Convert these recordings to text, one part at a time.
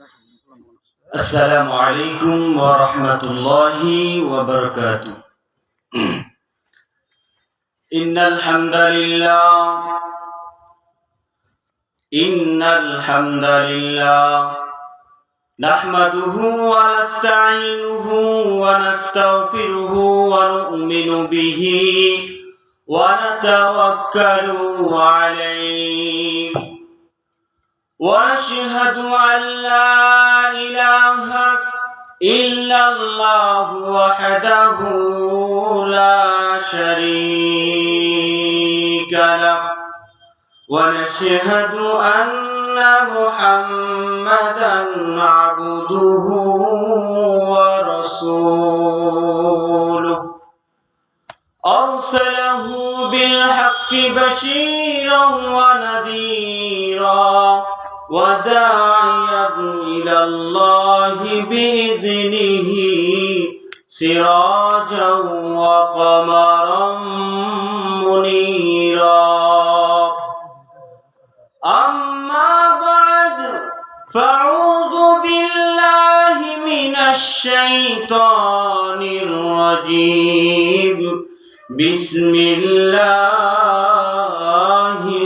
السلام عليكم ورحمة الله وبركاته. إن الحمد لله نحمده ونستعينه ونستغفره ونؤمن به ونتوكل عليه ونشهد أن لا إله إلا الله وحده لا شريك له ونشهد أن محمدا عبده ورسوله أرسله بالحق بشيرا ونذيرا وداعيا إلى الله بإذنه سراجا وقمرا منيرا. أما بعد فأعوذ بالله من الشيطان الرجيم. بسم الله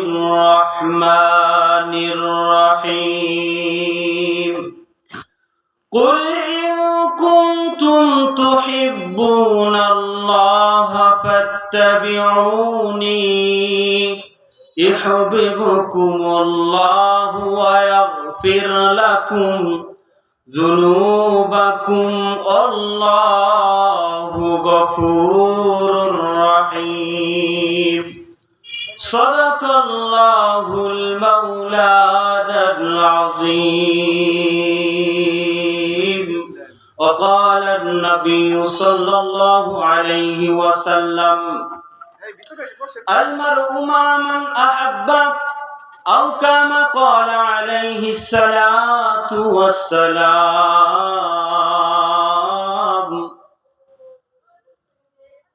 الرحمن الرحيم. قل إن كنتم تحبون الله فاتبعوني يحببكم الله ويغفر لكم ذنوبكم الله غفور رحيم. صدق الله المولانا العظيم. وقال النبي صلى الله عليه وسلم المرء مع من أحب أو كما قال عليه الصلاة والسلام.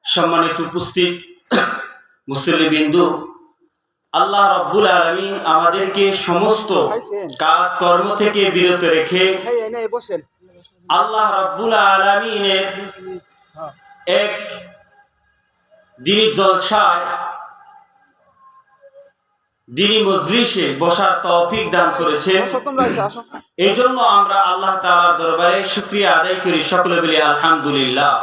সম্মানিত উপস্থিত মুসল্লিবৃন্দ, আল্লাহ রাব্বুল আলামিন আমাদেরকে সমস্ত কাজ কর্ম থেকে বিরত রেখে আল্লাহ রাব্বুল আলামিনের এক দিনী জলসায় দিনী মজলিসে বসার তৌফিক দান করেছেন। এই জন্য আমরা আল্লাহ তাআলার দরবারে শুকরিয়া আদায় করি, সকলে বলি আলহামদুলিল্লাহ।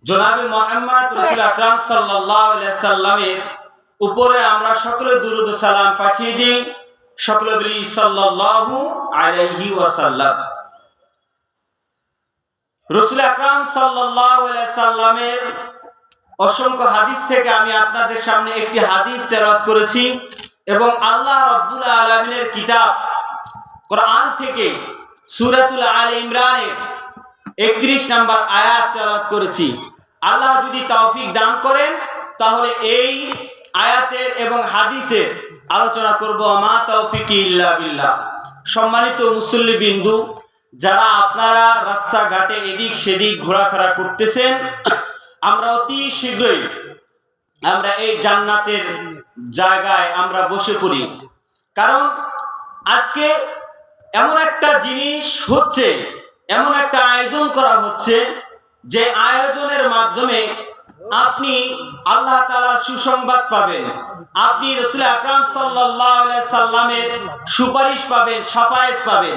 জনাবে মুহাম্মদ রাসূল আকরাম সাল্লাল্লাহু আলাইহি সাল্লামের উপরে আমরা সকলে দুরূদ ও সালাম পাঠিয়ে দিই, সকলে বলি সাল্লাল্লাহু আলাইহি ওয়াসাল্লাম। রাসূল আকরাম সাল্লাল্লাহু আলাইহি সাল্লামের অসংখ্য হাদিস থেকে আমি আপনাদের সামনে একটি হাদিস তেলাওয়াত করেছি এবং আল্লাহ রাব্বুল আলামিনের কিতাব কোরআন থেকে সূরাতুল আলে ইমরানের 31 নম্বর আয়াত তেলাওয়াত করেছি। আল্লাহ যদি তৌফিক দান করেন তাহলে এই আয়াতের এবং হাদিসের আলোচনা করব। মা তৌফিকি ইল্লা বিল্লাহ। সম্মানিত মুসল্লিবৃন্দ, যারা আপনারা রাস্তাঘাটে এদিক সেদিক ঘোরাফেরা করতেছেন, আমরা অতি শীঘ্রই আমরা এই জান্নাতের জায়গায় আমরা বসে পড়ি। কারণ আজকে এমন একটা জিনিস হচ্ছে, এমন একটা আয়োজন করা হচ্ছে, যে আয়োজনের মাধ্যমে আপনি আল্লাহ তাআলার সুসংবাদ পাবেন, আপনি রাসূল আকরাম সাল্লাল্লাহু আলাইহি সাল্লামের সুপারিশ পাবেন, শাফায়াত পাবেন।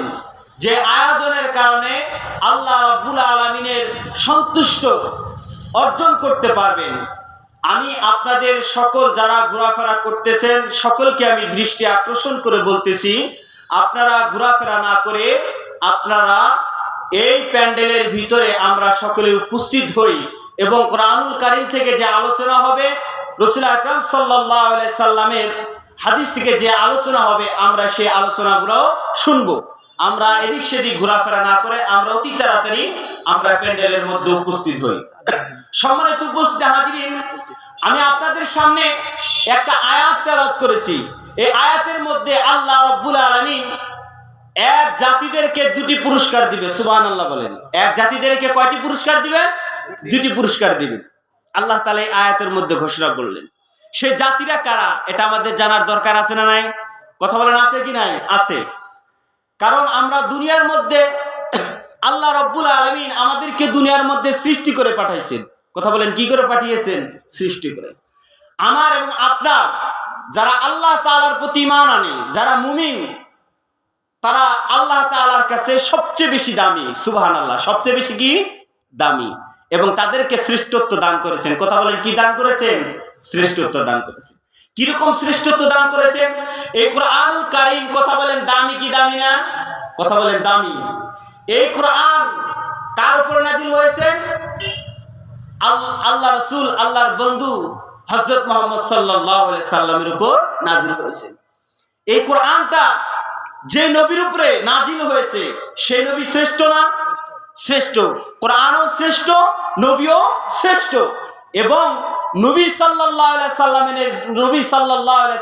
যে আয়োজনের কারণে আল্লাহ রাব্বুল আলামিনের সন্তুষ্ট অর্জন করতে পারবেন। আমি আপনাদের সকল যারা ঘোরাফেরা করতেছেন সকলকে আমি দৃষ্টি আকর্ষণ করে বলতেছি, আপনারা ঘোরাফেরা না করে আপনারা এই প্যান্ডেলের ভিতরে আমরা সকলে উপস্থিত হই এবং কোরআনুল কারীম থেকে যে আলোচনা হবে, রাসূল আকরাম সাল্লাল্লাহু আলাইহি সাল্লামের হাদিস থেকে যে আলোচনা হবে, আমরা সেই আলোচনাগুলো শুনবো। আমরা এদিক সেদিক ঘোরাফেরা না করে আমরা অতি তাড়াতাড়ি আমরা প্যান্ডেলের মধ্যে উপস্থিত হই। সম্মানিত উপস্থিত হাজিরিন, আমি আপনাদের সামনে একটা আয়াত তেলাওয়াত করেছি। এই আয়াতের মধ্যে আল্লাহ রাব্বুল আলামিন এক জাতিদেরকে দুটি পুরস্কার দিবে। সুবহানাল্লাহ বলেন। এক জাতিদেরকে কয়টি পুরস্কার দিবেন? দুটি পুরস্কার দিবেন। আল্লাহ তাআলা এই আয়াতের মধ্যে ঘোষণা করলেন। সেই জাতিরা কারা এটা আমাদের জানার দরকার আছে না নাই? কথা বলেন, আছে কি নাই? আছে। কারণ আমরা দুনিয়ার মধ্যে আল্লাহ রাব্বুল আলামিন আমাদেরকে দুনিয়ার মধ্যে সৃষ্টি করে পাঠাইছেন। কথা বলেন, কি করে পাঠিয়েছেন? সৃষ্টি করে। আমার এবং আপনার যারা আল্লাহ তাআলার প্রতি ঈমান আনে, যারা মুমিন, তারা আল্লাহ তাআলার কাছে সবচেয়ে বেশি দামি। সুবহানাল্লাহ, সবচেয়ে বেশি কি দামি। এবং তাদেরকে শ্রেষ্ঠত্ব দান করেছেন। কথা বলেন, কি দান করেছেন? শ্রেষ্ঠত্ব দান করেছেন। কিরকম শ্রেষ্ঠত্ব দান করেছেন? এই কোরআনুল কারীম, কথা বলেন দামি কি দামি না? কথা বলেন দামি। এই কোরআন কার উপর নাজিল হয়েছে? আল্লাহ রাসূল, আল্লাহর বন্ধু হযরত মুহাম্মদ সাল্লাল্লাহু আলাইহি সাল্লামের উপর নাজিল হয়েছে। এই কোরআনটা যে নবীর উপরে নাজিল হয়েছে সেই নবী শ্রেষ্ঠ না? শ্রেষ্ঠ। কোরআনও শ্রেষ্ঠ, নবীও শ্রেষ্ঠ। এবং নবী সাল্লাল্লাহু আলাইহি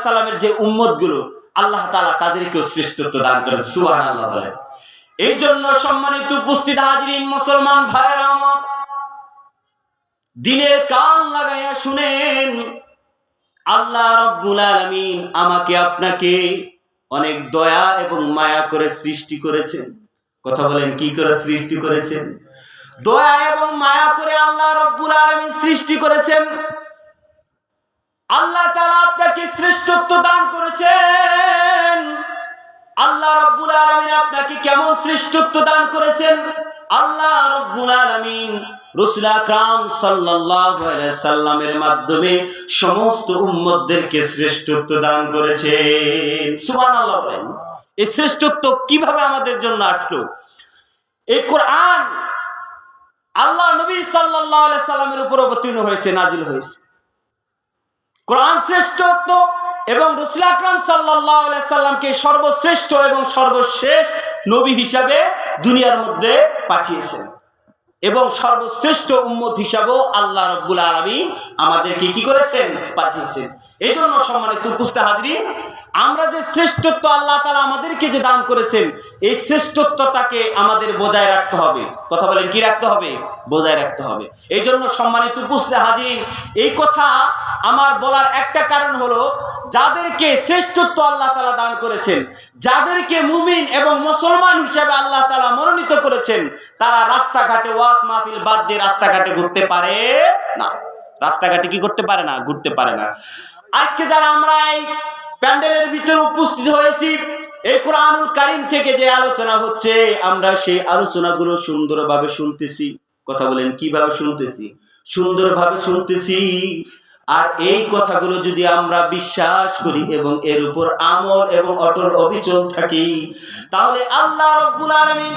সাল্লামের যে উম্মতগুলো, আল্লাহ তাআলা তাদেরকেও শ্রেষ্ঠত্ব দান করেছে। সুবহানাল্লাহ বলেন। এই জন্য সম্মানিত উপস্থিত হাজিরিন, মুসলমান ভাইরা আমার, দিনের কান লাগাইয়া শুনেন, আল্লাহ রাব্বুল আলামিন আমাকে আপনাকে অনেক দয়া এবং মায়া করে সৃষ্টি করেছেন। কথা বলেন, কি করে সৃষ্টি করেছেন? দয়া এবং মায়া করে আল্লাহ রাব্বুল আলামিন সৃষ্টি করেছেন। আল্লাহ তাআলা আপনাকে শ্রেষ্ঠত্ব দান করেছেন। আল্লাহ রাব্বুল আলামিন আপনাকে কেমন শ্রেষ্ঠত্ব দান করেছেন? আল্লাহ রাব্বুল আলামিন রাসূল আকরাম সাল্লাল্লাহু আলাইহি সাল্লামের মাধ্যমে সমস্ত উম্মতদেরকে শ্রেষ্ঠত্ব দান করেছেন। সুবহানাল্লাহ বলেন। এই শ্রেষ্ঠত্ব কিভাবে আমাদের জন্য আসলো? এই কোরআন আল্লাহ নবী সাল্লাল্লাহু আলাইহি সাল্লামের উপর অবতীর্ণ হয়েছে, নাজিল হয়েছে। কোরআন শ্রেষ্ঠত্ব এবং রাসূল আকরাম সাল্লাল্লাহু আলাইহি সাল্লামকে সর্বশ্রেষ্ঠ এবং সর্বশেষ নবী হিসাবে দুনিয়ার মধ্যে পাঠিয়েছেন। এবং সর্বশ্রেষ্ঠ উম্মত হিসাবেও আল্লাহ রাব্বুল আলামিন আমাদেরকে কি করেছেন? পাঠিয়েছেন। এই জন্য সম্মানিত উপস্থিত হাজিরিন, আমরা যে শ্রেষ্ঠত্ব আল্লাহ তাআলা আমাদেরকে যে দান করেছেন, এই শ্রেষ্ঠত্বটাকে আমাদের বজায় রাখতে হবে। কথা বলেন, কি রাখতে হবে? বজায় রাখতে হবে। এই জন্য সম্মানিত উপস্থিত হাজিরিন, এই কথা আমার বলার একটা কারণ হলো, যাদেরকে শ্রেষ্ঠত্ব আল্লাহ তাআলা দান করেছেন, যাদেরকে মুমিন এবং মুসলমান হিসেবে আল্লাহ তাআলা মনোনীত করেছেন, তারা রাস্তাঘাটে ওয়াজ মাহফিল বাদ দিয়ে রাস্তাঘাটে ঘুরতে পারে না। রাস্তাঘাটে কি করতে পারে না? ঘুরতে পারে না। আজকে যারা আমরা এই প্যান্ডেলের ভিতরে উপস্থিত হয়েছি, এই কোরআনুল কারীম থেকে যে আলোচনা হচ্ছে, আমরা সেই আলোচনাগুলো সুন্দরভাবে শুনতেছি। কথা বলেন, কিভাবে শুনতেছি? সুন্দরভাবে শুনতেছি। আর এই কথাগুলো যদি আমরা বিশ্বাস করি এবং এর উপর আমল এবং অটল অবিচল থাকি, তাহলে আল্লাহ রাব্বুল আলামিন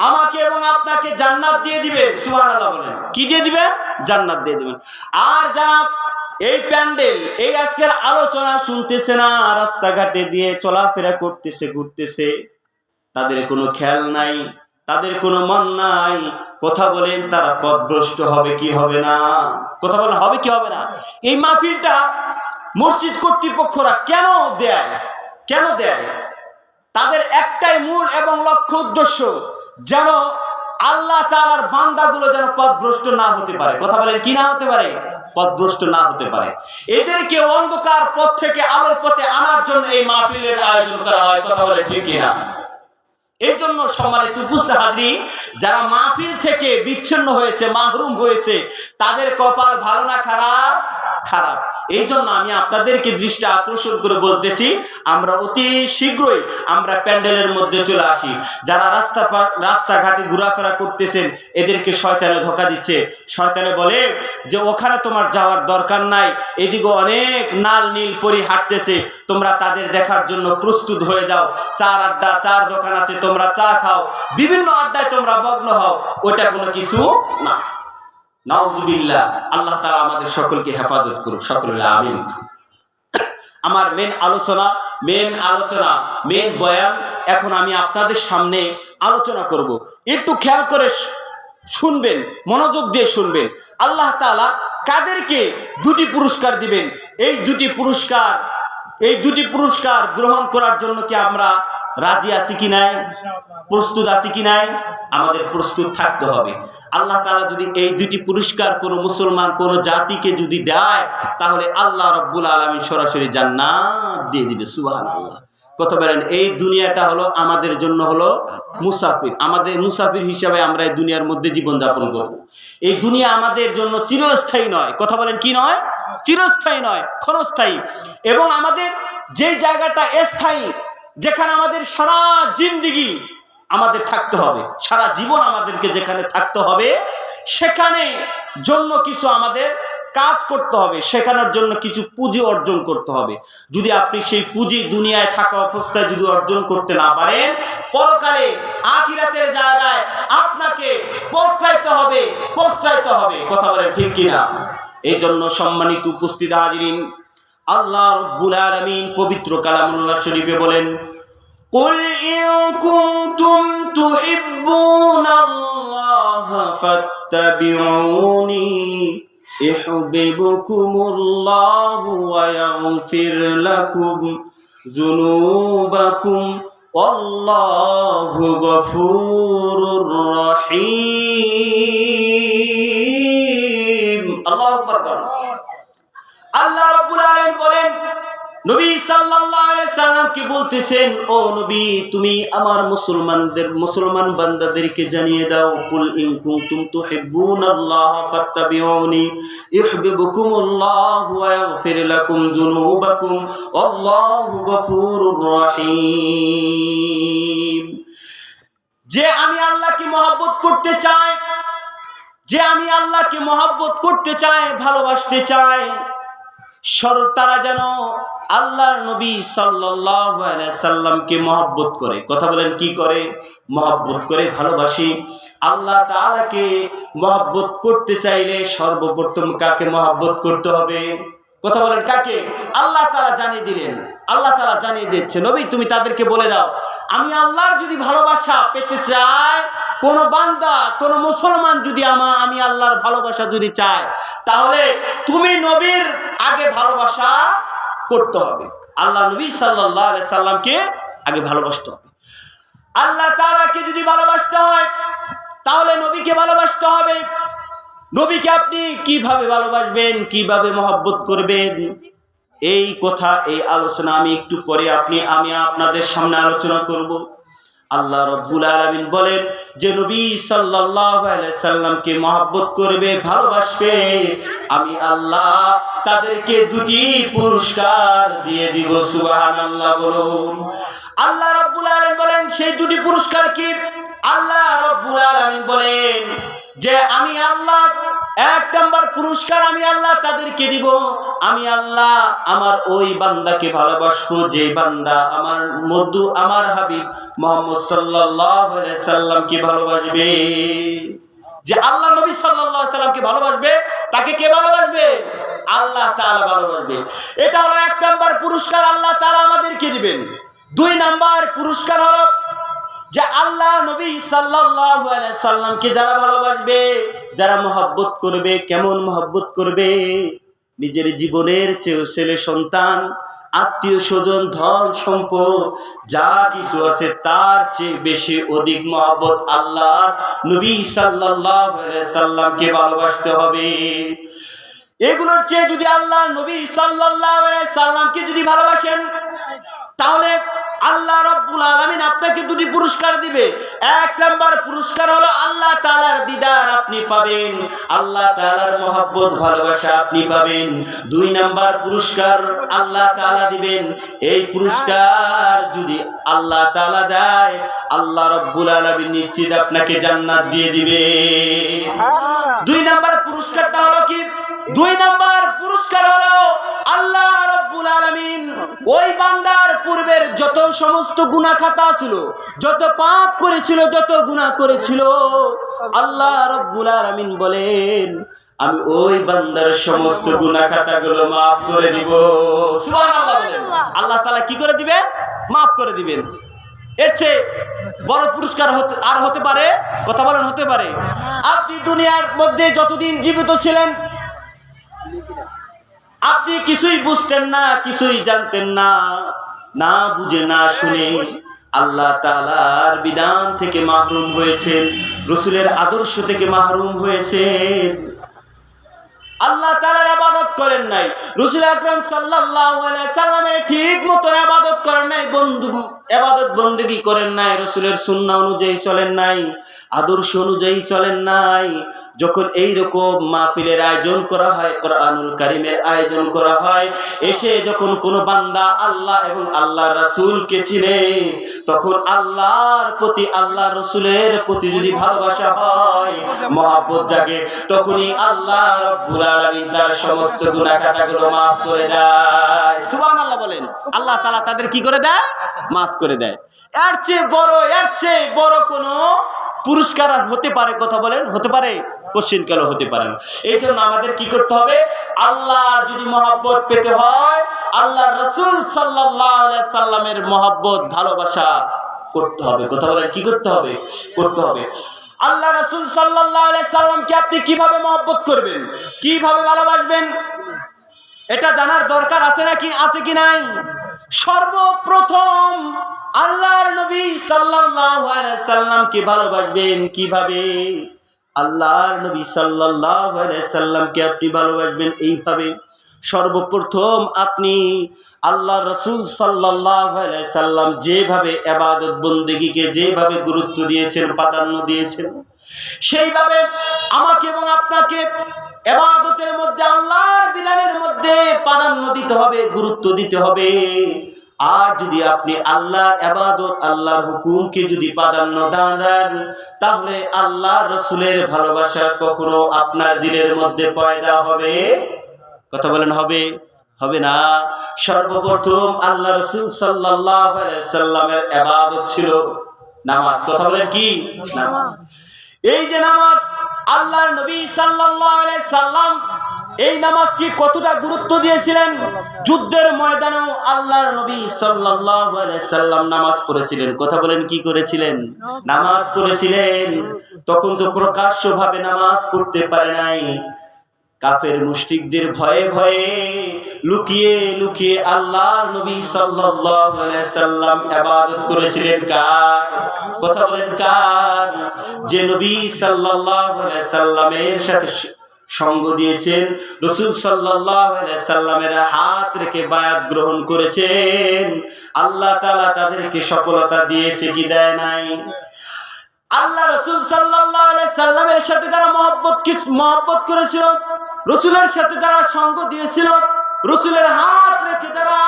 আমাকে এবং আপনাকে জান্নাত দিয়ে দিবেন। সুবহানাল্লাহ বলেন। কি দিয়ে দিবেন? জান্নাত দিয়ে দিবেন। আর যারা এই প্যান্ডেল, এই আজকের আলোচনা শুনতেছে না, রাস্তাঘাটে দিয়ে চলাফেরা করতেছে, ঘুরতেছে, তাদের কোনো খেয়াল নাই, তাদের কোনো মন নাই, কথা বলেন, তারা পথভ্রষ্ট হবে কি হবে না? কথা বলেন, হবে কি হবে না? এই মাহফিলটা মসজিদ কর্তৃপক্ষরা কেন দেয়? কেন দেয়? তাদের একটাই মূল এবং লক্ষ্য উদ্দেশ্য, যেন আল্লাহ তাআলার বান্দাগুলো যেন পথভ্রষ্ট না হতে পারে। কথা বলেন, কি না হতে পারে? পথভ্রষ্ট না হতে পারে। এদেরকে অন্ধকার পথ থেকে আলোর পথে আনার জন্য এই মাহফিলের আয়োজন করা হয়। কথা বলে ঠিক কিনা? এই জন্য সম্মানিত উপস্থিত হাজিরিন, যারা মাহফিল থেকে বিচ্ছিন্ন হয়েছে, মাহরুম হয়েছে, তাদের কপাল ভালো না খারাপ? খারাপ। এই জন্য আমি আপনাদেরকে দৃষ্টি আকর্ষণ করে বলতেছি, আমরা অতি শীঘ্রই আমরা প্যান্ডেলের মধ্যে চলে আসি। যারা রাস্তাঘাটে ঘোরাফেরা করতেছেন, এদেরকে শয়তানে ধোঁকা দিচ্ছে। শয়তানে বলে যে ওখানে তোমার যাওয়ার দরকার নাই, এদিকে অনেক নাল নীল পরি হাঁটতেছে, তোমরা তাদের দেখার জন্য প্রস্তুত হয়ে যাও। চার আড্ডা, চার দোকান আছে, তোমরা চা খাও, বিভিন্ন আড্ডায় তোমরা মগ্ন হও, ওটা কোনো কিছু না। নাউজুবিল্লাহ। আল্লাহ তাআলা আমাদের সকলকে হেফাজত করুক, সকলে আমিন। আমার মেন আলোচনা, মেন বয়ান এখন আমি আপনাদের সামনে আলোচনা করব। একটু খেয়াল করে শুনবেন, মনোযোগ দিয়ে শুনবেন। আল্লাহ তাআলা কাদেরকে দুটি পুরস্কার দিবেন, এই দুটি পুরস্কার গ্রহণ করার জন্য কি আমরা রাজি আছি কি নাই? প্রস্তুত আছি কি নাই? আমাদের প্রস্তুত থাকতে হবে। আল্লাহ তাআলা যদি এই দুটি পুরস্কার কোনো মুসলমান, কোনো জাতিকে যদি দেয়, তাহলে আল্লাহ রাব্বুল আলামিন সরাসরি জান্নাত দিয়ে দিবে। সুবহানাল্লাহ। কথা বলেন, এই দুনিয়াটা হলো আমাদের জন্য হলো মুসাফির। আমাদের মুসাফির হিসাবে আমরা এই দুনিয়ার মধ্যে জীবনযাপন করব। এই দুনিয়া আমাদের জন্য চিরস্থায়ী নয়। কথা বলেন, কি নয়? চিরস্থায়ী নয়, ক্ষণস্থায়ী। এবং আমাদের যেই জায়গাটা স্থায়ী, যেখানে আমাদের সারা জিন্দেগি আমাদের থাকতে হবে, সারা জীবন আমাদেরকে যেখানে থাকতে হবে, সেখানে জন্য কিছু আমাদের কাজ করতে হবে, সেখানের জন্য কিছু পুঁজি অর্জন করতে হবে। যদি আপনি সেই পুঁজি দুনিয়ায় থাকা অবস্থায় যদি অর্জন করতে না পারেন, পরকালে আখিরাতের জায়গায় আপনাকে পৌঁছাইতে হবে। কথা বলেন ঠিক কিনা? এই জন্য সম্মানিত উপস্থিত হাজিরিন, আল্লাহ রাব্বুল আলামিন পবিত্র কালামুল্লাহ শরীফে বলেন, কুল ইন কুনতুম তুহিব্বুনাল্লাহা ফাত্তাবিউনি ইউহিব্বুকুমুল্লাহু ওয়া ইয়াগফির লাকুম যুনুবাকুম ওয়াল্লাহু গফুরুর রহিম। আল্লাহু আকবার। আল্লাহ রাব্বুল আলামিন বলেন, নবী সাল্লাল্লাহু আলাইহি সাল্লাম কি বলতেছেন, ও নবী তুমি আমার মুসলমান বান্দাদেরকে জানিয়ে দাও, কুল ইন কুনতুম তুহিব্বুনাল্লাহ ফাত্তাবিউনি ইউহিব্বুকুমুল্লাহু ওয়া ইয়াগফির লাকুম যুনুবাকুম আল্লাহু গফুরুর রহিম। যে আমি আল্লাহকে মহব্বত করতে চাই, ভালোবাসতে চাই, তারা যেন আল্লাহর নবী সাল্লাল্লাহু আলাইহি সাল্লামকে মহব্বত করে। কথা বলেন, কি করে? মহব্বত করে, ভালোবাসি। আল্লাহ তাআলাকে মহব্বত করতে চাইলে সর্বপ্রথম কাকে মহব্বত করতে হবে? কথা বলেন, কাকে? আল্লাহ তাআলা জানিয়ে দিলেন, আল্লাহ তাআলা জানিয়ে দিচ্ছে, নবী তুমি তাদেরকে বলে দাও, আমি আল্লাহর যদি ভালোবাসা পেতে চাই, কোন বান্দা, কোন মুসলমান যদি আমি আল্লাহর ভালোবাসা যদি চায়, তাহলে তুমি নবীর আগে ভালোবাসা করতে হবে। আল্লাহ নবী সাল্লাল্লাহু আলাইহি সাল্লামকে আগে ভালোবাসতে হবে। আল্লাহ তাআলাকে যদি ভালোবাসতে হয়, তাহলে নবীকে ভালোবাসতে হবে। নবীকে আপনি কিভাবে ভালোবাসবেন, কিভাবে মহব্বত করবেন, এই কথা, এই আলোচনা আমি একটু পরে আমি আপনাদের সামনে আলোচনা করব। আল্লাহ রাব্বুল আলামিন বলেন যে নবী সাল্লাল্লাহু আলাইহি সাল্লামকে মহব্বত করবে, ভালোবাসবে, আমি আল্লাহ তাদেরকে দুটি পুরস্কার দিয়ে দিব। সুবহানাল্লাহ বলুন। আল্লাহ রাব্বুল আলামিন বলেন সেই দুটি পুরস্কার কি? আল্লাহ রাব্বুল আলামিন বলেন যে আমি আল্লাহ এক নাম্বার পুরস্কার আমি আল্লাহ তাদেরকে দিব, আমি আল্লাহ আমার ওই বান্দাকে ভালোবাসবো যে বান্দা আমার হাবিব মুহাম্মদ সাল্লাল্লাহু আলাইহি সাল্লামকে ভালোবাসবে। যে আল্লাহ নবী সাল্লাল্লাহু আলাইহি সাল্লামকে ভালোবাসবে, তাকে কে ভালোবাসবে? আল্লাহ তাআলা ভালোবাসবে। এটা হলো এক নাম্বার পুরস্কার আল্লাহ তাআলা আমাদেরকে দিবেন। দুই নাম্বার পুরস্কার হলো যে আল্লাহ নবী সাল্লাল্লাহু আলাইহি সাল্লামকে যারা ভালোবাসবে, যারা মহব্বত করবে, কেমন মহব্বত করবে? নিজের জীবনের চেয়ে ছেলে সন্তান, আত্মীয় স্বজন, ধন সম্পদ যা কিছু আছে তার চেয়ে বেশি অধিক মহব্বত আল্লাহ নবী সাল্লাল্লাহু আলাইহি সাল্লামকে ভালোবাসতে হবে। এগুলোর চেয়ে যদি আল্লাহ নবী সাল্লাল্লাহু আলাইহি সাল্লামকে যদি ভালোবাসেন, তাহলে আল্লাহ রাব্বুল আলামিন আপনাকে দুটি পুরস্কার দিবে। এক নাম্বার পুরস্কার হলো আল্লাহ তাআলার দিদার আপনি পাবেন, আল্লাহ তাআলার মহব্বত ভালোবাসা আপনি পাবেন। দুই নাম্বার পুরস্কার আল্লাহ তাআলা দিবেন। এই পুরস্কার যদি আল্লাহ তাআলা দেয়, আল্লাহ রাব্বুল আলামিন নিশ্চিত আপনাকে জান্নাত দিয়ে দিবে। দুই নাম্বার পুরস্কারটা হলো কি? দুই নাম্বার পুরস্কার হলো আল্লাহ রাব্বুল আলামিন ওই বান্দার পূর্বের যত সমস্ত গুনাহ খাতা ছিল, যত পাপ করেছিল, যত গুনাহ করেছিল, আল্লাহ রাব্বুল আলামিন বলেন আমি ওই বান্দার সমস্ত গুনাহ খাতাগুলো maaf করে দিব। সুবহানাল্লাহ বলেন। আল্লাহ তাআলা কি করে দিবেন? maaf করে দিবেন। এর চেয়ে বড় পুরস্কার আর হতে পারে? কথা বলেন, হতে পারে? আপনি দুনিয়ার মধ্যে যতদিন জীবিত ছিলেন, আপনি কিছুই বুঝতেন না, কিছুই জানতেন না, না বুঝে না শুনে আল্লাহ তাআলার বিধান থেকে মাহরুম হয়েছেন, রাসূলের আদর্শ থেকে মাহরুম হয়েছেন। আল্লাহ তাআলার ইবাদত করেন নাই, রাসূল আকরাম সাল্লাল্লাহু আলাইহি সাল্লামের ঠিক মতো ইবাদত করেন নাই, ইবাদত বندگی করেন নাই, রাসূলের সুন্নাহ অনুযায়ী চলেন নাই, আদর্শ অনুযায়ী চলেন নাই। যখন এই রকম মাহফিলের আয়োজন করা হয়, কোরআনুল কারীমের আয়োজন করা হয়, এসে যখন কোন বান্দা আল্লাহ এবং আল্লাহর রাসূলকে চিনে, তখন আল্লাহর প্রতি আল্লাহর রাসূলের প্রতি যদি ভালোবাসা হয়, মহব্বত জাগে, তখনই আল্লাহ রাব্বুল আলামিন তার সমস্ত গুনাহ খাতাগুলো maaf করে দেয়। সুবহানাল্লাহ বলেন। আল্লাহ তাআলা তাদের কি করে দেয়? maaf করে দেয়। এর চেয়ে বড় কোনো পুরস্কার আর হতে পারে? কথা বলেন, হতে পারে? কোশ্চেন কেন হতে পারে না? এই জন্য আমাদের কি করতে হবে? আল্লাহর যদি মহব্বত পেতে হয়, আল্লাহর রাসূল সাল্লাল্লাহু আলাইহি সাল্লামের মহব্বত ভালোবাসা করতে হবে। কথা বলেন, কি করতে হবে? করতে হবে। আল্লাহ রাসূল সাল্লাল্লাহু আলাইহি সাল্লামকে আপনি কিভাবে মহব্বত করবেন, কিভাবে ভালোবাসবেন, এটা জানার দরকার আছে নাকি? আছে কি নাই? সর্বপ্রথম আল্লাহর নবী সাল্লাল্লাহু আলাইহি সাল্লামকে ভালোবাসবেন কিভাবে? আল্লাহর নবী সাল্লাল্লাহু আলাইহি সাল্লামকে আপনি ভালোবাসবেন এইভাবে, সর্বপ্রথম আপনি আল্লাহ রাসূল সাল্লাল্লাহু আলাইহি সাল্লাম যেভাবে ইবাদত বندگিকে যেভাবে গুরুত্ব দিয়েছেন, প্রাধান্য দিয়েছেন, সেইভাবে আমাকে এবং আপনাকে ইবাদতের মধ্যে, আল্লাহর বিধানের মধ্যে প্রাধান্য দিতে হবে, গুরুত্ব দিতে হবে। আর যদি আপনি আল্লাহর ইবাদত, আল্লাহর হুকুমকে যদি প্রাধান্য দেন, তাহলে আল্লাহর রাসূলের ভালোবাসা কখনো আপনার দিলের মধ্যে পয়দা হবে? কথা বলেন, হবে? হবে না। সর্বপ্রথম আল্লাহ রাসূল সাল্লাল্লাহু আলাইহি সাল্লামের ইবাদত ছিল নামাজ। কথা বলেন, কি? নামাজ। এই যে নামাজ, আল্লাহর নবী সাল্লাল্লাহু আলাইহি সাল্লাম এই নামাজকে কতটা গুরুত্ব দিয়েছিলেন। যুদ্ধের ময়দানেও আল্লাহর নবী সাল্লাল্লাহু আলাইহি সাল্লাম নামাজ পড়েছিলেন। কথা বলেন, কি করেছিলেন? নামাজ পড়েছিলেন। তখন তো প্রকাশ্যভাবে নামাজ পড়তে পারে নাই, কাফের মুশরিকদের ভয়ে ভয়ে লুকিয়ে লুকিয়ে আল্লাহর নবী সাল্লাল্লাহু আলাইহি সাল্লাম ইবাদত করেছিলেন। কার? কথা বলেন, কার? যে নবী সাল্লাল্লাহু আলাইহি সাল্লামের সাথে সঙ্গ দিয়েছেন, রাসূল সাল্লাল্লাহু আলাইহি সাল্লামের হাত রেখে বায়াত গ্রহণ করেছেন, আল্লাহ তাআলা তাদেরকে সফলতা দিয়েছে কি দেয় নাই? আল্লাহ রাসূল সাল্লাল্লাহু আলাইহি সাল্লামের সাথে যারা মহব্বত করেছিল, রাসূলের সাথে যারা সঙ্গ দিয়েছিল, রাসূলের হাত রেখে যারা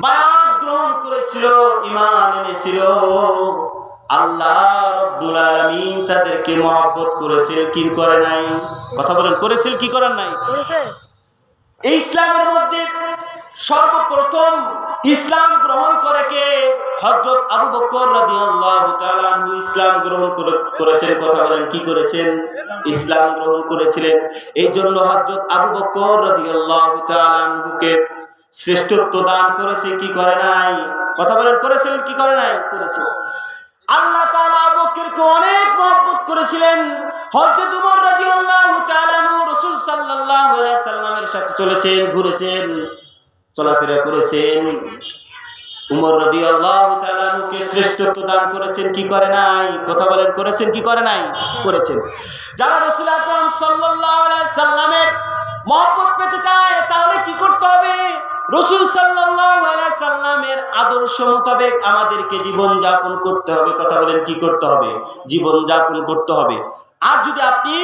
বায়াত গ্রহণ করেছিল, ঈমান এনেছিল, আল্লাহ রাব্বুল আলামিন তাদেরকে মহব্বত করেছিল কি করে নাই? কথা বলেন, করেছিল কি করেন নাই? এই ইসলামের মধ্যে সর্বপ্রথম ইসলাম গ্রহণ করে কে? হযরত আবু বকর রাদিয়াল্লাহু তাআলা আনহু ইসলাম গ্রহণ করেছেন। কথা বলেন, কি করেছেন? ইসলাম গ্রহণ করেছিলেন। এই জন্য হযরত আবু বকর রাদিয়াল্লাহু তাআলা আনহুকে শ্রেষ্ঠত্ব দান করেছে কি করে নাই? কথা বলেন, করেছেন কি করে নাই? করেছেন। আল্লাহ তাআলা আবু বকরকে অনেক মহব্বত করেছিলেন। হযরত ওমর রাদিয়াল্লাহু তাআলা আনহু রাসূল সাল্লাল্লাহু আলাইহি সাল্লামের সাথে চলেছেন, ঘুরেছেন, চলাফেরা করেছেন। ওমর রাদিয়াল্লাহু তাআলা আনহুকে শ্রেষ্ঠত্ব দান করেছেন কি করে নাই? কথা বলেন, করেছেন কি করে নাই? করেছেন। যারা রাসূল আকরাম সাল্লাল্লাহু আলাইহি সাল্লামের মহব্বত পেতে চায়, তাহলে কি করতে হবে? রাসূল সাল্লাল্লাহু আলাইহি সাল্লামের আদর্শ মোতাবেক আমাদেরকে জীবন যাপন করতে হবে। কথা বলেন, কি করতে হবে? জীবন যাপন করতে হবে। আর যদি আপনি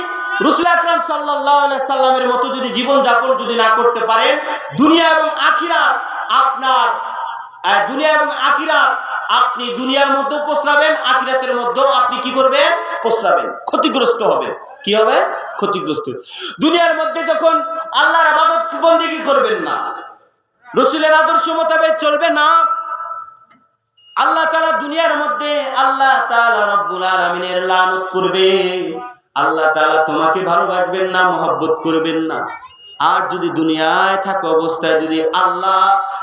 রাসূল আকরাম সাল্লাল্লাহু আলাইহি সাল্লামের মতো যদি জীবন যাপন যদি না করতে পারেন, দুনিয়া এবং আখিরাত আপনার, দুনিয়া এবং আখিরাত আপনি দুনিয়ার মধ্যেও পৌঁছাবেন, আখিরাতের মধ্যেও আপনি কি করবেন? পৌঁছাবেন, ক্ষতিগ্রস্ত হবেন। কি হবে? ক্ষতিগ্রস্ত। দুনিয়ার মধ্যে যখন আল্লাহর ইবাদত বندگی করবেন না, রাসূলের আদর্শ মোতাবেক চলবে না, আল্লাহ তাআলা দুনিয়ার মধ্যে আল্লাহ তাআলা রব্বুল আলামিনের লানত করবে। আল্লাহ তাআলা তোমাকে ভালোবাসবেন না, মহব্বত করবেন না। আর যদি দুনিয়ায় থাকা অবস্থায় যদি আল্লাহ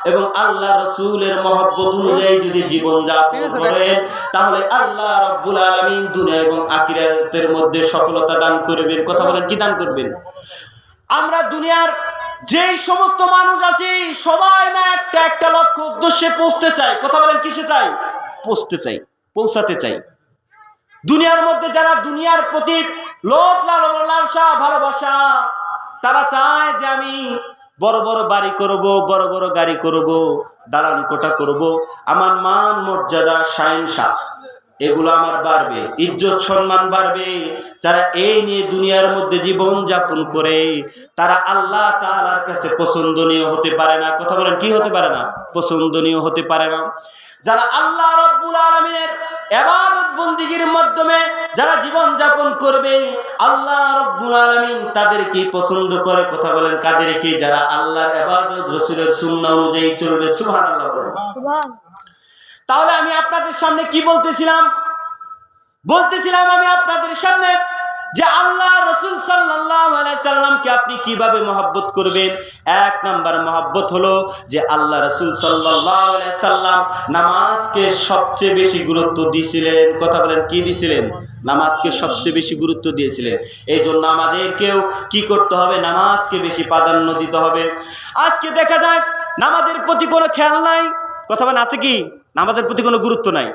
এবং আল্লাহ রাসূলের মহব্বত অনুযায়ী যদি জীবন যাপন করেন, তাহলে আল্লাহ রব্বুল আলামিন দুনিয়া এবং আখিরাতের মধ্যে সফলতা দান করবেন। কথা বলেন, কি দান করবেন? আমরা দুনিয়ার যেই সমস্ত মানুষ আছি, সবাই না একটা একটা লক্ষ্য উদ্দেশ্যে পৌঁছতে চাই। কথা বলেন, কিসে চাই? পৌঁছতে চাই, পৌঁছাতে চাই। দুনিয়ার মধ্যে যারা দুনিয়ার প্রতি লোভ লালসা ভালোবাসা তারা চায় যে আমি বড় বড় বাড়ি করব, বড় বড় গাড়ি করব, দালান কোঠা করব, আমার মান মর্যাদা শাহেনশাহ এগুলো আমার বাড়বে, ইজ্জত সম্মান বাড়বে। যারা এই নিয়ে দুনিয়ার মধ্যে জীবন যাপন করে তারা আল্লাহ তাআলার কাছে পছন্দনীয় হতে পারে না। কথা বলেন, কি হতে পারে না? পছন্দনীয় হতে পারে না। যারা আল্লাহ রাব্বুল আলামিনের ইবাদত বন্দেগীর মাধ্যমে যারা জীবন যাপন করবে, আল্লাহ রাব্বুল আলামিন তাদেরকে পছন্দ করে। কথা বলেন, কাদেরকে? যারা আল্লাহর ইবাদত রাসূলের সুন্নাহ অনুযায়ী চলবে। সুবহানাল্লাহ। তাহলে আমি আপনাদের সামনে কি বলতেছিলাম আমি আপনাদের সামনে যে আল্লাহ রাসূল সাল্লাল্লাহু আলাইহি সাল্লামকে আপনি কিভাবে মহব্বত করবেন। এক নাম্বার মহব্বত হলো যে আল্লাহ রাসূল সাল্লাল্লাহু আলাইহি সাল্লাম নামাজকে সবচেয়ে বেশি গুরুত্ব দিয়েছিলেন। কথা বলেন, কি দিয়েছিলেন? নামাজকে সবচেয়ে বেশি গুরুত্ব দিয়েছিলেন। এই জন্য আমাদেরকেও কি করতে হবে? নামাজকে বেশি প্রাধান্য দিতে হবে। আজকে দেখা যায় নামাজের প্রতি কোনো খেয়াল নাই। কথা বলেন, আছে কি? নামাজের প্রতি কোনো গুরুত্ব নাই।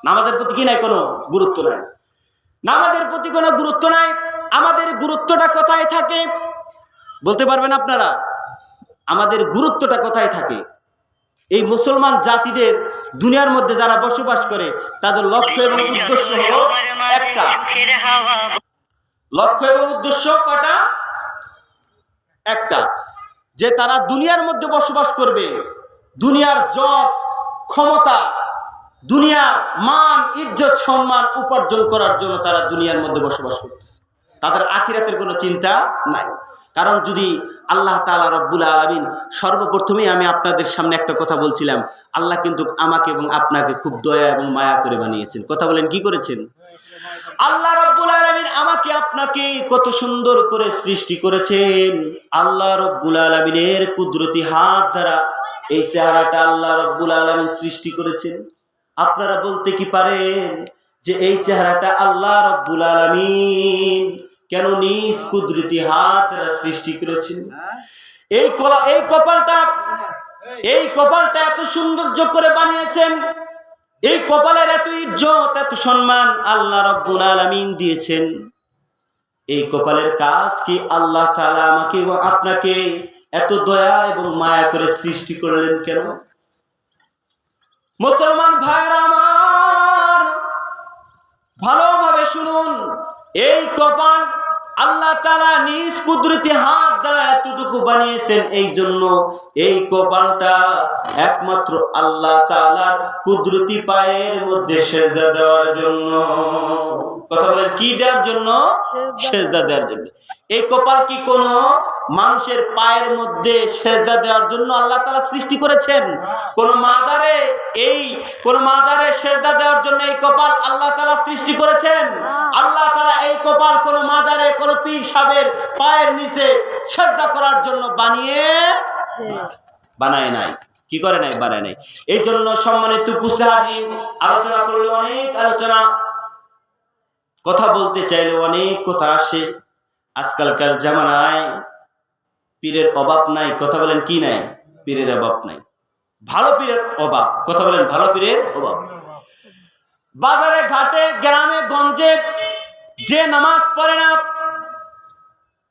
নামাজের প্রতি কি নাই? কোনো গুরুত্ব নাই। নামাজের প্রতি কোনো গুরুত্ব নাই। আমাদের গুরুত্বটা কোথায় থাকে বলতে পারবেন আপনারা? আমাদের গুরুত্বটা কোথায় থাকে? এই মুসলমান জাতিদের দুনিয়ার মধ্যে যারা বসবাস করে তাদের লক্ষ্য এবং উদ্দেশ্য হলো একটা। লক্ষ্য এবং উদ্দেশ্য কটা? একটা, যে তারা দুনিয়ার মধ্যে বসবাস করবে, দুনিয়ার যশ ক্ষমতা, দুনিয়ার মান ইজ্জত সম্মান উপার্জন করার জন্য তারা দুনিয়ার মধ্যে বসবাস করতেছে। তাদের আখিরাতের কোনো চিন্তা নাই। কারণ যদি আল্লাহ তাআলা রব্বুল আলামিন, সর্বপ্রথমেই আমি আপনাদের সামনে একটা কথা বলছিলাম, আল্লাহ কিন্তু আমাকে এবং আপনাকে খুব দয়া এবং মায়া করে বানিয়েছেন। কথা বলেন, কি করেছেন? আল্লাহ রব্বুল আলামিন আমাকে আপনাকে কত সুন্দর করে সৃষ্টি করেছেন। আল্লাহ রব্বুল আলামিনের কুদরতি হাত দ্বারা এই চেহারাটা আল্লাহ রব্বুল আলামিন সৃষ্টি করেছেন। আপনারা বলতে কি পারেন যে এই চেহারাটা আল্লাহ রব্বুল আলামিন কেন নিজ কুদরতি হাত দ্বারা সৃষ্টি করেছেন? এই কপালটা এত সৌন্দর্য করে বানিয়েছেন। এই কপালের এত ইজ্জত, এত সম্মান আল্লাহ রব্বুল আলামিন দিয়েছেন। এই কপালের কাজ কি? আল্লাহ তাআলা আমাকে এবং আপনাকে এত দয়া এবং মায়া করে সৃষ্টি করলেন কেন? মুসলমান ভাইরা আমার, ভালোভাবে শুনুন। এই কপাল আল্লাহ তাআলা নিজ কুদরতি হাত দ্বারা এতটুকু বানিয়েছেন। এই জন্য এই কপালটা একমাত্র আল্লাহ তাআলার কুদরতি পায়ের মধ্যে সেজদা দেওয়ার জন্য। কথা বলেন, কি দেওয়ার জন্য? সেজদা দেওয়ার জন্য। এই কপাল কি কোনো মানুষের পায়ের মধ্যে সেজদা দেওয়ার জন্য আল্লাহ তাআলা সৃষ্টি করেছেন? কোন মাজারে সেজদা দেওয়ার জন্য এই কপাল আল্লাহ তাআলা সৃষ্টি করেছেন? আল্লাহ তাআলা এই কপাল কোন মাজারে, কোন পীর সাহেবের পায়ের নিচে সেজদা করার জন্য বানায় নাই। কি করে নাই? বানায় নাই। এই জন্য সম্মানিত উপস্থিত হাজির, আলোচনা করলে অনেক আলোচনা, কথা বলতে চাইলে অনেক কথা আসে। আজকালকার জামানায় পীরের অভাব নাই। কথা বলেন, কি নাই? পীরের অভাব নাই। ভালো পীরের অভাব। কথা বলেন, ভালো পীরের অভাব। বাজারে ঘাটে গ্রামে গঞ্জে যে নামাজ পড়ে না,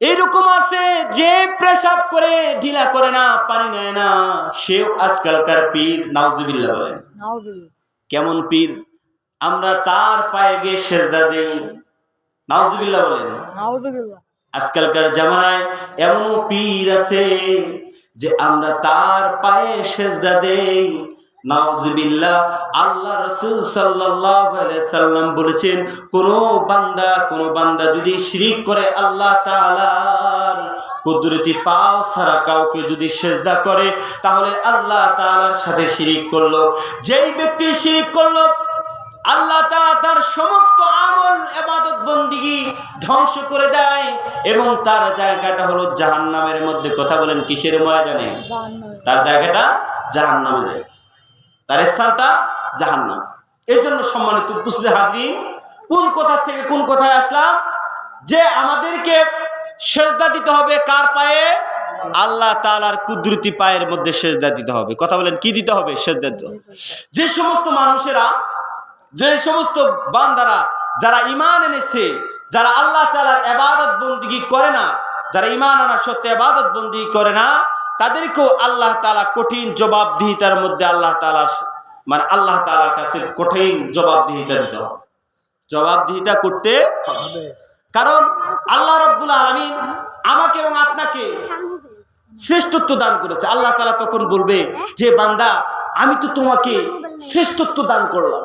এইরকম আছে যে পেশাব করে ঢিলা করে না, পানি নেয় না, সেও আজকালকার পীর। নাউজুবিল্লাহ বলেন। কেমন পীর? আমরা তার পায়ে গিয়ে সেজদা দেই। নাউজুবিল্লাহ বলেন। আজকালকার জামানায় এমনও পীর আছে যে আমরা তার পায়ে সেজদা দেই। নাউজুবিল্লাহ। আল্লাহ রাসূল সাল্লাল্লাহু আলাইহি সাল্লাম বলেছেন, কোন বান্দা যদি শিরক করে আল্লাহ তাআলার কুদরতি পাও ছাড়া কাউকে যদি সেজদা করে, তাহলে আল্লাহ তাআলার সাথে শিরক করলো। যেই ব্যক্তি শিরক করলো, আল্লাহ তাআলা তার সমস্ত আমল ইবাদত বন্দেগী ধ্বংস করে দেয় এবং তার জায়গাটা হলো জাহান্নামের মধ্যে। কথা বলেন, কিসের ময়দানে? তার জায়গাটা জাহান্নামে যায়, তার স্থানটা জাহান্নাম। এই জন্য সম্মানিত উপস্থিত হাজির, কোন কথা থেকে কোন কথায় আসলাম? যে আমাদেরকে সেজদা দিতে হবে কার পায়ে? আল্লাহ তাআলার কুদরতি পায়ের মধ্যে সেজদা দিতে হবে। কথা বলেন, কি দিতে হবে? সেজদা দিতে হবে। যে সমস্ত মানুষেরা, যে সমস্ত বান্দারা যারা ঈমান এনেছে, যারা আল্লাহ তাআলার ইবাদত বন্দেগী করে না, যারা ঈমান আনার সত্ত্বে ইবাদত বন্দি করে না, তাদেরকেও আল্লাহ তাআলা কঠিন জবাবদিহিতার মধ্যে আল্লাহ তাআলার কাছে কঠিন জবাবদিহিতা দিতে হবে, জবাবদিহিতা করতে হবে। কারণ আল্লাহ রাব্বুল আলামিন আমাকে এবং আপনাকে শ্রেষ্ঠত্ব দান করেছে। আল্লাহ তাআলা তখন বলবে যে বান্দা, আমি তো তোমাকে শ্রেষ্ঠত্ব দান করলাম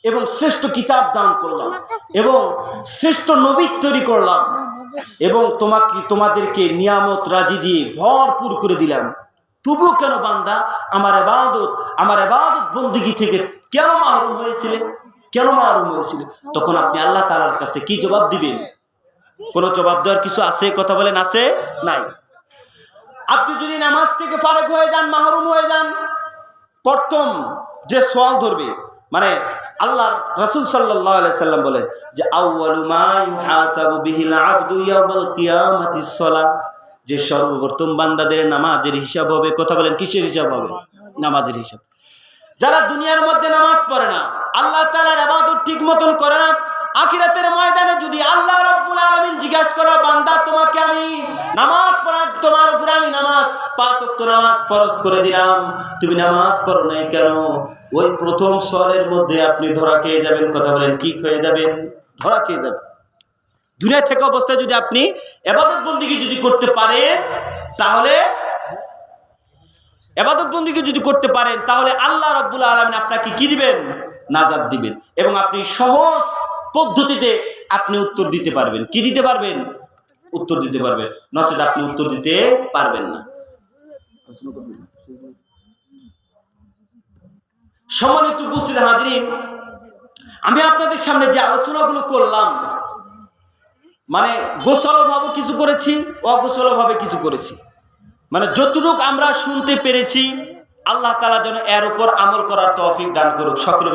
এবং শ্রেষ্ঠ কিতাব দান করলাম এবং শ্রেষ্ঠ নবী তৈরি করলাম এবং তোমাদেরকে নিয়ামত রাজি দিয়ে ভরপুর করে দিলাম, তবুও কেন বান্দা আমার ইবাদত বন্দেগী থেকে কেন মাহরুম হয়েছিলে? তখন আপনি আল্লাহ তাআলার কাছে কি জবাব দিবেন? কোনো জবাব দেওয়ার কিছু আছে? কথা বলেন, আছে? নাই। আপনি যদি নামাজ থেকে ফারাক হয়ে যান, মাহরুম হয়ে যান, প্রথম যে সওয়াল ধরবে, মানে আল্লাহ রাসূল সাল্লাল্লাহু আলাইহি সাল্লাম বলেন যে আউয়ালু মা ইউহাসাবু বিহিল আবদু ইয়াউমাল কিয়ামাতিস সালাহ, যে সর্বপ্রথম বান্দাদের নামাজের হিসাব হবে। কথা বলেন, কিসের হিসাব হবে? নামাজের হিসাব। যারা দুনিয়ার মধ্যে নামাজ পড়ে না, আল্লাহ তাআলার ইবাদত ঠিক মতন করে না, আখিরাতের ময়দানে যদি আল্লাহ রাব্বুল আলামিন জিজ্ঞাসা করে, বান্দা তোমাকে আমি নামাজ পড়ার, তোমার উপর আমি নামাজ 5 ওয়াক্ত নামাজ ফরজ করে দিলাম, তুমি নামাজ পড়ো নাই কেন? ওই প্রথম সওয়ালের মধ্যে আপনি ধরা খেয়ে যাবেন। কথা বলেন, কি হয়ে যাবেন? ধরা খেয়ে যাবেন। দুনিয়া থেকে অবস্থায় যদি আপনি ইবাদত বন্দেগী যদি করতে পারেন, তাহলে আল্লাহ রাব্বুল আলামিন আপনাকে কি দিবেন? নাজাত দিবেন। এবং আপনি সহজ পদ্ধতিতে আপনি উত্তর দিতে পারবেন। কি দিতে পারবেন? উত্তর দিতে পারবেন। নচেত আপনি উত্তর দিতে পারবেন না। সম্মানিত উপস্থিত হাজিরিন, আমি আপনাদের সামনে যে আলোচনাগুলো করলাম, মানে গোছালোভাবে কিছু করেছি, অগোছালোভাবে কিছু করেছি, মানে যতটুকু আমরা শুনতে পেরেছি, আল্লাহ তাআলা যেন এর উপর আমল করার তৌফিক দান করুক। সকলে